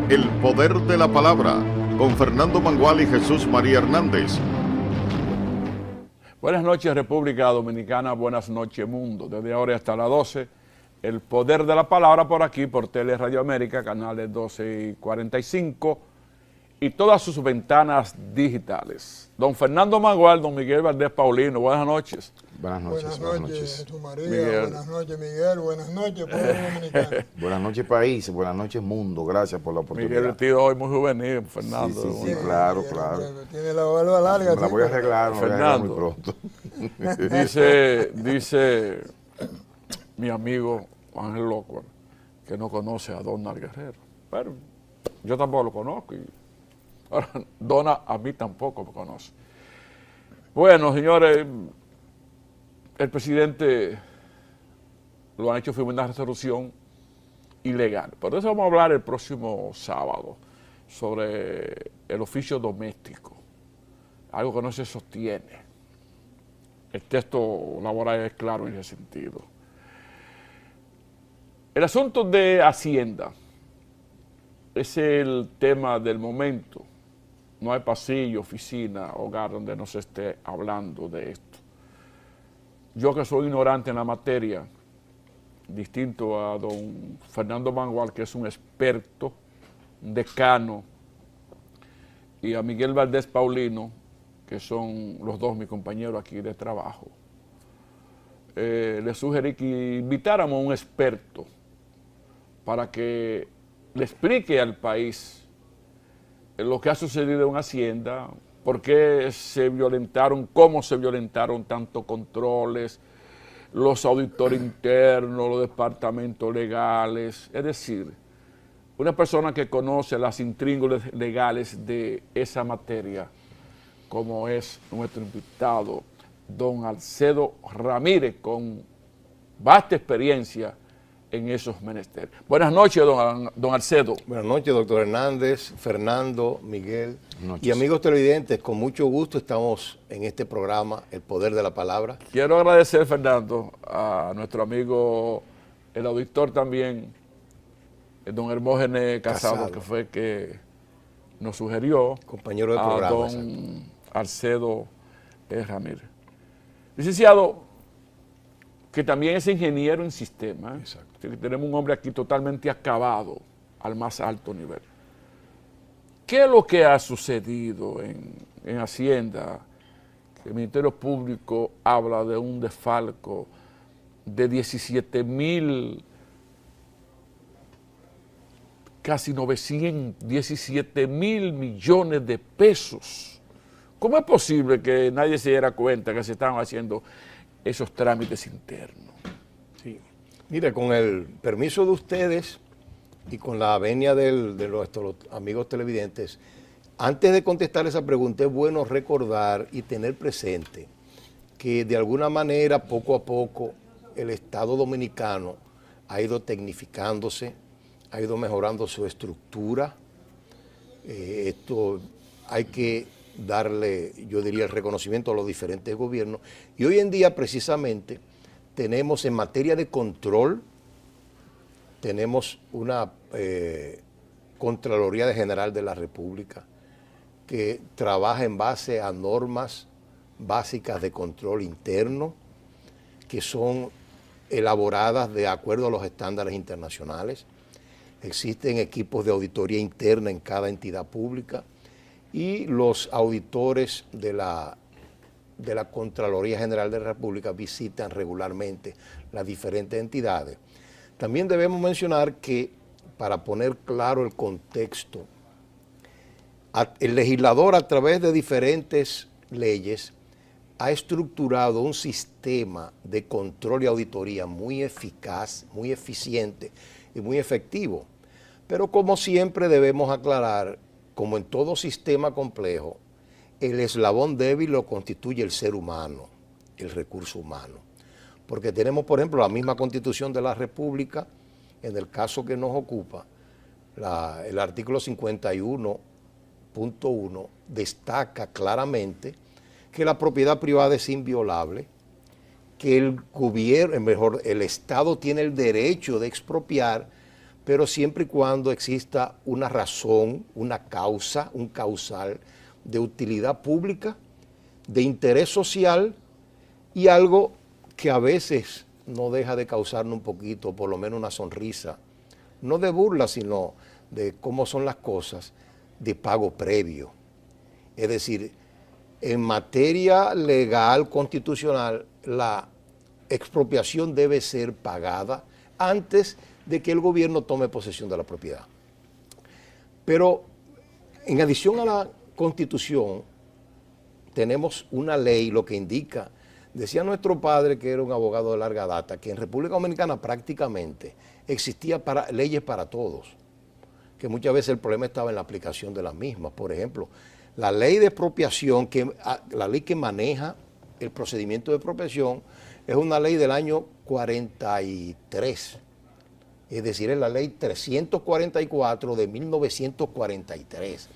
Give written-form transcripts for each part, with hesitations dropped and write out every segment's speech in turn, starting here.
El Poder de la Palabra, con Fernando Mangual y Jesús María Hernández. Buenas noches, República Dominicana, buenas noches, mundo. Desde ahora hasta las 12, El Poder de la Palabra por aquí, por Tele Radio América, canales 12 y 45, y todas sus ventanas digitales. Don Fernando Mangual, don Miguel Valdés Paulino, buenas noches. Buenas noches. Buenas noches, Jesús María, Miguel. Buenas noches, Miguel, buenas noches, pueblo dominicano. Buenas noches, país, buenas noches, mundo. Gracias por la oportunidad. Miguel vestido hoy muy juvenil, Fernando. Sí, claro, Miguel, claro. Tiene la barba larga. Me la voy a arreglar, Fernando. muy pronto. Dice mi amigo Ángel Locuar que no conoce a Donald Guerrero. Pero yo tampoco lo conozco. Y ahora, Donald a mí tampoco me conoce. Bueno, señores, el presidente lo han hecho firmar una resolución ilegal. Por eso vamos a hablar el próximo sábado sobre el oficio doméstico, algo que no se sostiene. El texto laboral es claro en ese sentido. El asunto de Hacienda es el tema del momento. No hay pasillo, oficina, hogar donde no se esté hablando de esto. Yo que soy ignorante en la materia, distinto a don Fernando Mangual, que es un experto, un decano, y a Miguel Valdés Paulino, que son los dos mis compañeros aquí de trabajo, le sugerí que invitáramos a un experto para que le explique al país lo que ha sucedido en Hacienda, por qué se violentaron, cómo se violentaron tantos controles, los auditores internos, los departamentos legales, es decir, una persona que conoce las intríngulis legales de esa materia, como es nuestro invitado, don Alcedo Ramírez, con vasta experiencia en esos menesteres. Buenas noches, don Alcedo. Buenas noches, doctor Hernández, Fernando, Miguel Noches. y amigos televidentes. Con mucho gusto estamos en este programa, El Poder de la Palabra. Quiero agradecer, Fernando, a nuestro amigo, el auditor también, el don Hermógenes Casado, que fue que nos sugirió Compañero de a programa. don Exacto. Alcedo Ramírez. Licenciado, que también es ingeniero en sistemas. Exacto. Tenemos un hombre aquí totalmente acabado al más alto nivel. ¿Qué es lo que ha sucedido en Hacienda? El Ministerio Público habla de un desfalco de 17.000, casi 17.000 millones de pesos. ¿Cómo es posible que nadie se diera cuenta que se estaban haciendo esos trámites internos? Sí. Mire, con el permiso de ustedes y con la venia de nuestros amigos televidentes, antes de contestar esa pregunta es bueno recordar y tener presente que de alguna manera, poco a poco, el Estado dominicano ha ido tecnificándose, ha ido mejorando su estructura. Esto hay que darle, yo diría, el reconocimiento a los diferentes gobiernos. Y hoy en día, precisamente, tenemos en materia de control, tenemos una Contraloría General de la República que trabaja en base a normas básicas de control interno que son elaboradas de acuerdo a los estándares internacionales. Existen equipos de auditoría interna en cada entidad pública y los auditores de la Contraloría General de la República visitan regularmente las diferentes entidades. También debemos mencionar que, para poner claro el contexto, el legislador a través de diferentes leyes ha estructurado un sistema de control y auditoría muy eficaz, muy eficiente y muy efectivo. Pero como siempre debemos aclarar, como en todo sistema complejo, el eslabón débil lo constituye el ser humano, el recurso humano. Porque tenemos, por ejemplo, la misma Constitución de la República, en el caso que nos ocupa, el artículo 51.1 destaca claramente que la propiedad privada es inviolable, que el gobierno, mejor, el Estado tiene el derecho de expropiar, pero siempre y cuando exista una razón, una causa, un causal de utilidad pública, de interés social y algo que a veces no deja de causarnos un poquito, por lo menos una sonrisa, no de burla, sino de cómo son las cosas, de pago previo. Es decir, en materia legal, constitucional, la expropiación debe ser pagada antes de que el gobierno tome posesión de la propiedad. Pero en adición a la Constitución, tenemos una ley, lo que indica, decía nuestro padre, que era un abogado de larga data, que en República Dominicana prácticamente existía leyes para todos, que muchas veces el problema estaba en la aplicación de las mismas. Por ejemplo, la ley de expropiación, la ley que maneja el procedimiento de expropiación, es una ley del año 43. Es decir, es la ley 344 de 1943.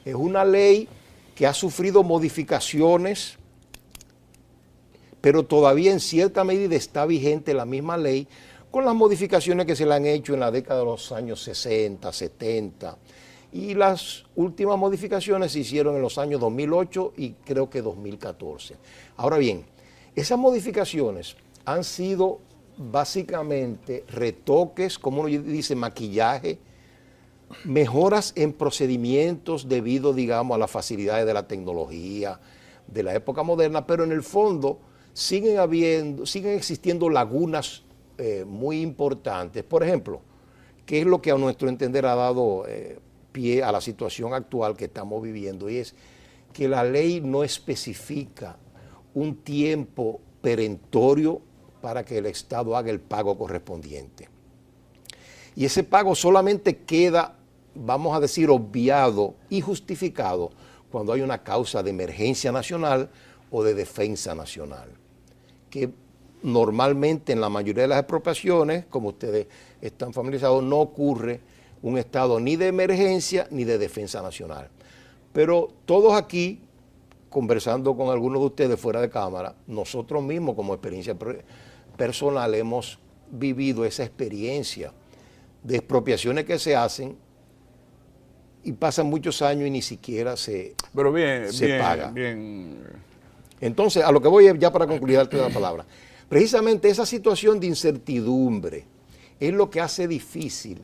Es una ley que ha sufrido modificaciones, pero todavía en cierta medida está vigente la misma ley, con las modificaciones que se le han hecho en la década de los años 60, 70. Y las últimas modificaciones se hicieron en los años 2008 y creo que 2014. Ahora bien, esas modificaciones han sido básicamente retoques, como uno dice, maquillaje, mejoras en procedimientos debido, digamos, a las facilidades de la tecnología, de la época moderna, pero en el fondo siguen existiendo lagunas muy importantes. Por ejemplo, ¿qué es lo que a nuestro entender ha dado pie a la situación actual que estamos viviendo? Y es que la ley no especifica un tiempo perentorio para que el Estado haga el pago correspondiente. Y ese pago solamente queda, vamos a decir, obviado y justificado cuando hay una causa de emergencia nacional o de defensa nacional, que normalmente en la mayoría de las expropiaciones, como ustedes están familiarizados, no ocurre un estado ni de emergencia ni de defensa nacional. Pero todos aquí, conversando con algunos de ustedes fuera de cámara, nosotros mismos como experiencia personal hemos vivido esa experiencia de expropiaciones que se hacen y pasan muchos años y ni siquiera se paga. Entonces, a lo que voy ya para concluir, darte la palabra. Precisamente esa situación de incertidumbre es lo que hace difícil,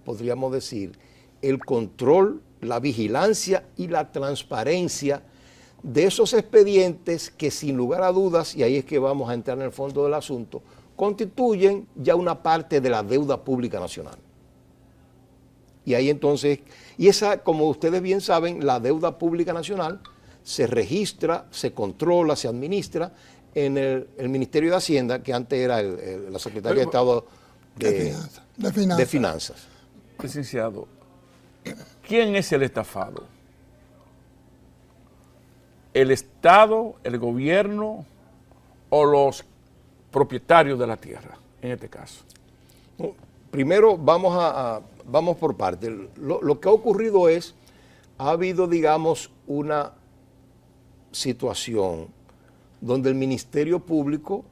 podríamos decir, el control, la vigilancia y la transparencia de esos expedientes que, sin lugar a dudas, y ahí es que vamos a entrar en el fondo del asunto, constituyen ya una parte de la deuda pública nacional. Y ahí entonces, y esa, como ustedes bien saben, la deuda pública nacional se registra, se controla, se administra en el Ministerio de Hacienda, que antes era la Secretaría de Estado de Finanzas. Licenciado, ¿quién es el estafado? ¿El Estado, el gobierno o los propietarios de la tierra, en este caso? Primero vamos por partes. Lo que ha ocurrido ha habido, digamos, una situación donde el Ministerio Público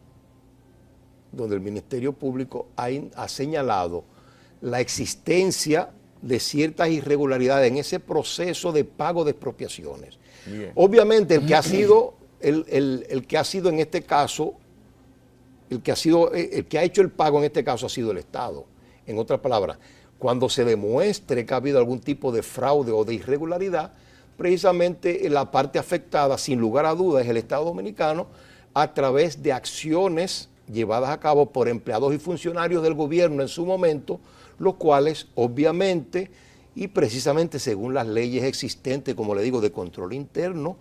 ha señalado la existencia de ciertas irregularidades en ese proceso de pago de expropiaciones. Bien. Obviamente el que ha sido en este caso, el que ha hecho el pago en este caso ha sido el Estado. En otras palabras, cuando se demuestre que ha habido algún tipo de fraude o de irregularidad, precisamente la parte afectada, sin lugar a dudas, es el Estado Dominicano, a través de acciones llevadas a cabo por empleados y funcionarios del gobierno en su momento, los cuales obviamente y precisamente según las leyes existentes, como le digo, de control interno,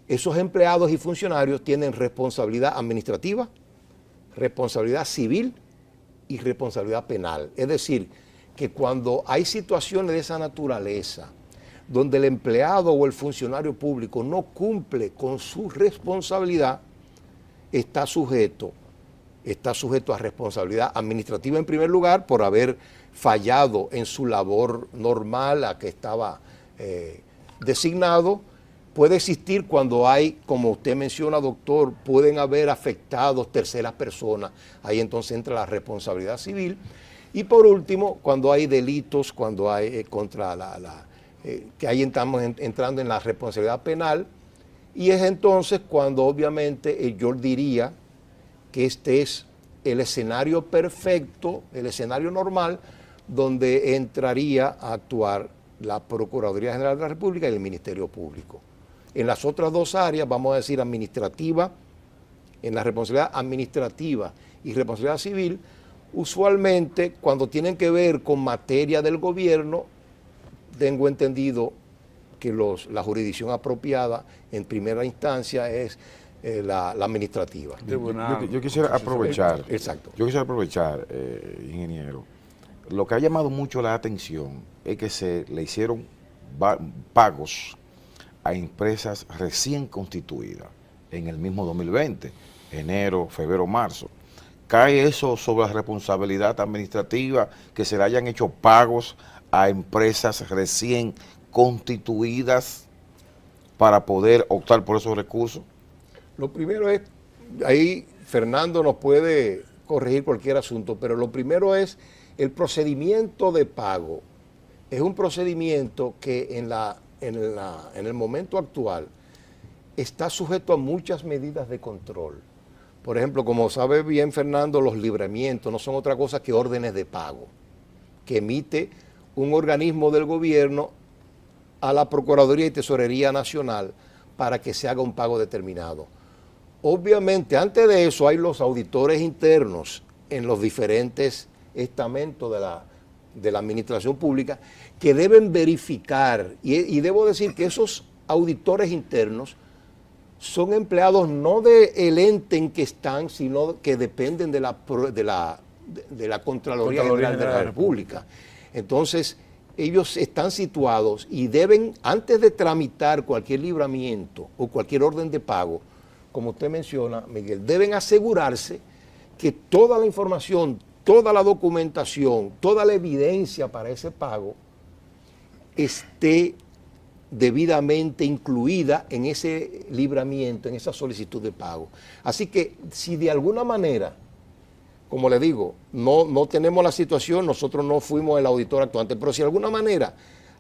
esos empleados y funcionarios tienen responsabilidad administrativa, responsabilidad civil y responsabilidad penal. Es decir, que cuando hay situaciones de esa naturaleza, donde el empleado o el funcionario público no cumple con su responsabilidad, está sujeto a responsabilidad administrativa en primer lugar por haber fallado en su labor normal a que estaba designado. Puede existir cuando hay, como usted menciona, doctor, pueden haber afectados terceras personas, ahí entonces entra la responsabilidad civil. Y por último, cuando hay delitos, cuando hay que ahí estamos entrando en la responsabilidad penal, y es entonces cuando obviamente yo diría que este es el escenario perfecto, el escenario normal, donde entraría a actuar la Procuraduría General de la República y el Ministerio Público. En las otras dos áreas, vamos a decir administrativa, en la responsabilidad administrativa y responsabilidad civil, usualmente cuando tienen que ver con materia del gobierno, tengo entendido que la jurisdicción apropiada en primera instancia es la administrativa. Yo quisiera aprovechar, Exacto. Yo quisiera aprovechar, ingeniero, lo que ha llamado mucho la atención es que se le hicieron pagos a empresas recién constituidas en el mismo 2020, enero, febrero, marzo. ¿Cae eso sobre la responsabilidad administrativa que se le hayan hecho pagos a empresas recién constituidas para poder optar por esos recursos? Lo primero es, ahí Fernando nos puede corregir cualquier asunto, pero lo primero es el procedimiento de pago. Es un procedimiento que en el momento actual está sujeto a muchas medidas de control. Por ejemplo, como sabe bien Fernando, los libramientos no son otra cosa que órdenes de pago que emite un organismo del gobierno a la Procuraduría y Tesorería Nacional para que se haga un pago determinado. Obviamente, antes de eso hay los auditores internos en los diferentes estamentos de la administración pública que deben verificar, y debo decir que esos auditores internos son empleados no del ente en que están, sino que dependen de la Contraloría General de la República. Entonces, ellos están situados y deben, antes de tramitar cualquier libramiento o cualquier orden de pago, como usted menciona, Miguel, deben asegurarse que toda la información, toda la documentación, toda la evidencia para ese pago esté debidamente incluida en ese libramiento, en esa solicitud de pago. Así que si de alguna manera, como le digo, no tenemos la situación, nosotros no fuimos el auditor actuante, pero si de alguna manera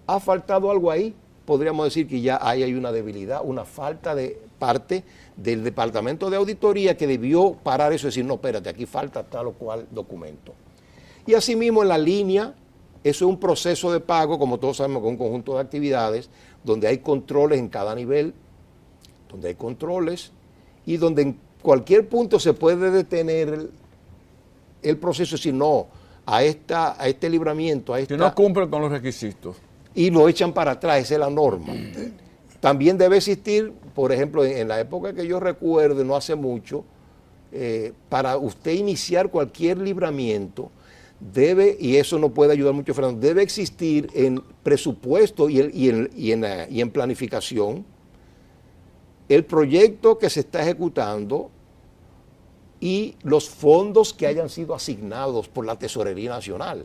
ha faltado algo ahí, podríamos decir que ya hay una debilidad, una falta de parte del Departamento de Auditoría que debió parar eso y decir, no, espérate, aquí falta tal o cual documento. Y asimismo en la línea, eso es un proceso de pago, como todos sabemos, con un conjunto de actividades, donde hay controles en cada nivel, donde hay controles y donde en cualquier punto se puede detener el proceso, si no, a este libramiento, si no cumple con los requisitos. Y lo echan para atrás, esa es la norma. También debe existir, por ejemplo, en la época que yo recuerdo, no hace mucho, para usted iniciar cualquier libramiento, debe, y eso no puede ayudar mucho, Fernando, debe existir en presupuesto y en planificación el proyecto que se está ejecutando y los fondos que hayan sido asignados por la Tesorería Nacional.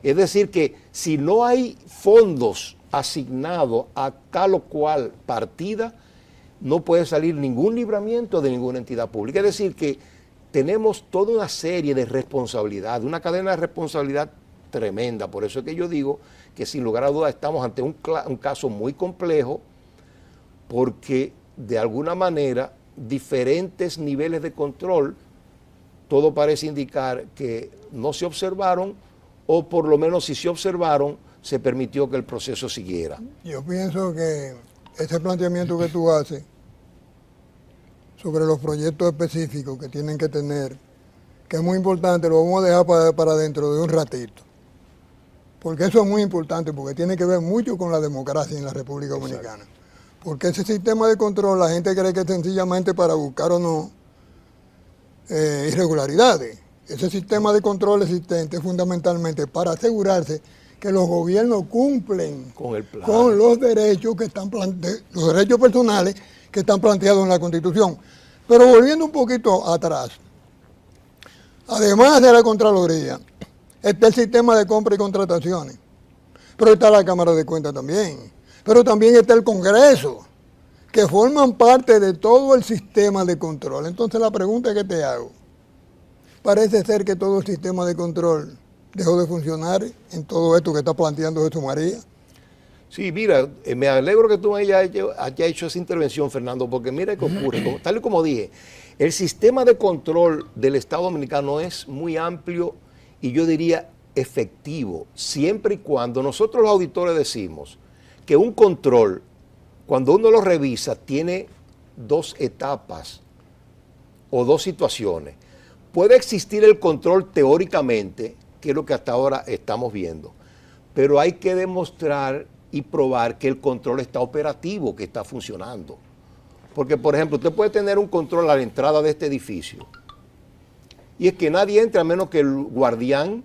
Es decir, que si no hay fondos asignados a tal o cual partida, no puede salir ningún libramiento de ninguna entidad pública. Es decir, que tenemos toda una serie de responsabilidades, una cadena de responsabilidad tremenda. Por eso es que yo digo que sin lugar a dudas estamos ante un caso muy complejo, porque de alguna manera diferentes niveles de control, todo parece indicar que no se observaron, o por lo menos si se observaron, se permitió que el proceso siguiera. Yo pienso que ese planteamiento que tú haces sobre los proyectos específicos que tienen que tener, que es muy importante, lo vamos a dejar para dentro de un ratito. Porque eso es muy importante, porque tiene que ver mucho con la democracia en la República Dominicana. Porque ese sistema de control, la gente cree que es sencillamente para buscar o no irregularidades. Ese sistema de control existente es fundamentalmente para asegurarse que los gobiernos cumplen con los derechos que están los derechos personales que están planteados en la Constitución. Pero volviendo un poquito atrás, además de la Contraloría, está el sistema de compra y contrataciones, pero está la Cámara de Cuentas también, pero también está el Congreso, que forman parte de todo el sistema de control. Entonces la pregunta que te hago, parece ser que todo el sistema de control dejó de funcionar en todo esto que está planteando Jesús María. Sí, mira, me alegro que tú hayas hecho esa intervención, Fernando, porque mira qué ocurre. Tal y como dije, el sistema de control del Estado Dominicano es muy amplio y yo diría efectivo, siempre y cuando nosotros los auditores decimos que un control, cuando uno lo revisa, tiene dos etapas o dos situaciones. Puede existir el control teóricamente, que es lo que hasta ahora estamos viendo, pero hay que demostrar y probar que el control está operativo, que está funcionando. Porque, por ejemplo, usted puede tener un control a la entrada de este edificio y es que nadie entre a menos que el guardián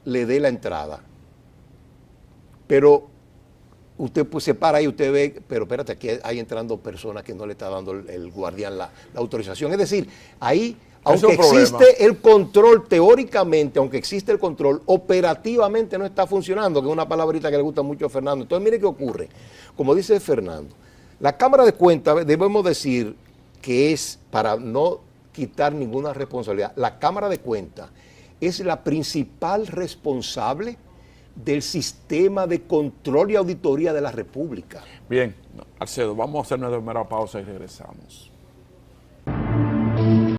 le dé la entrada. Pero usted pues, se para y usted ve, pero espérate, aquí hay entrando personas que no le está dando el guardián la autorización. Es decir, ahí, aunque existe el control teóricamente, aunque existe el control, operativamente no está funcionando, que es una palabrita que le gusta mucho a Fernando. Entonces, mire qué ocurre. Como dice Fernando, la Cámara de Cuentas, debemos decir que es, para no quitar ninguna responsabilidad, la Cámara de Cuentas es la principal responsable del sistema de control y auditoría de la República. Bien, Alcedo, vamos a hacer una primera pausa y regresamos.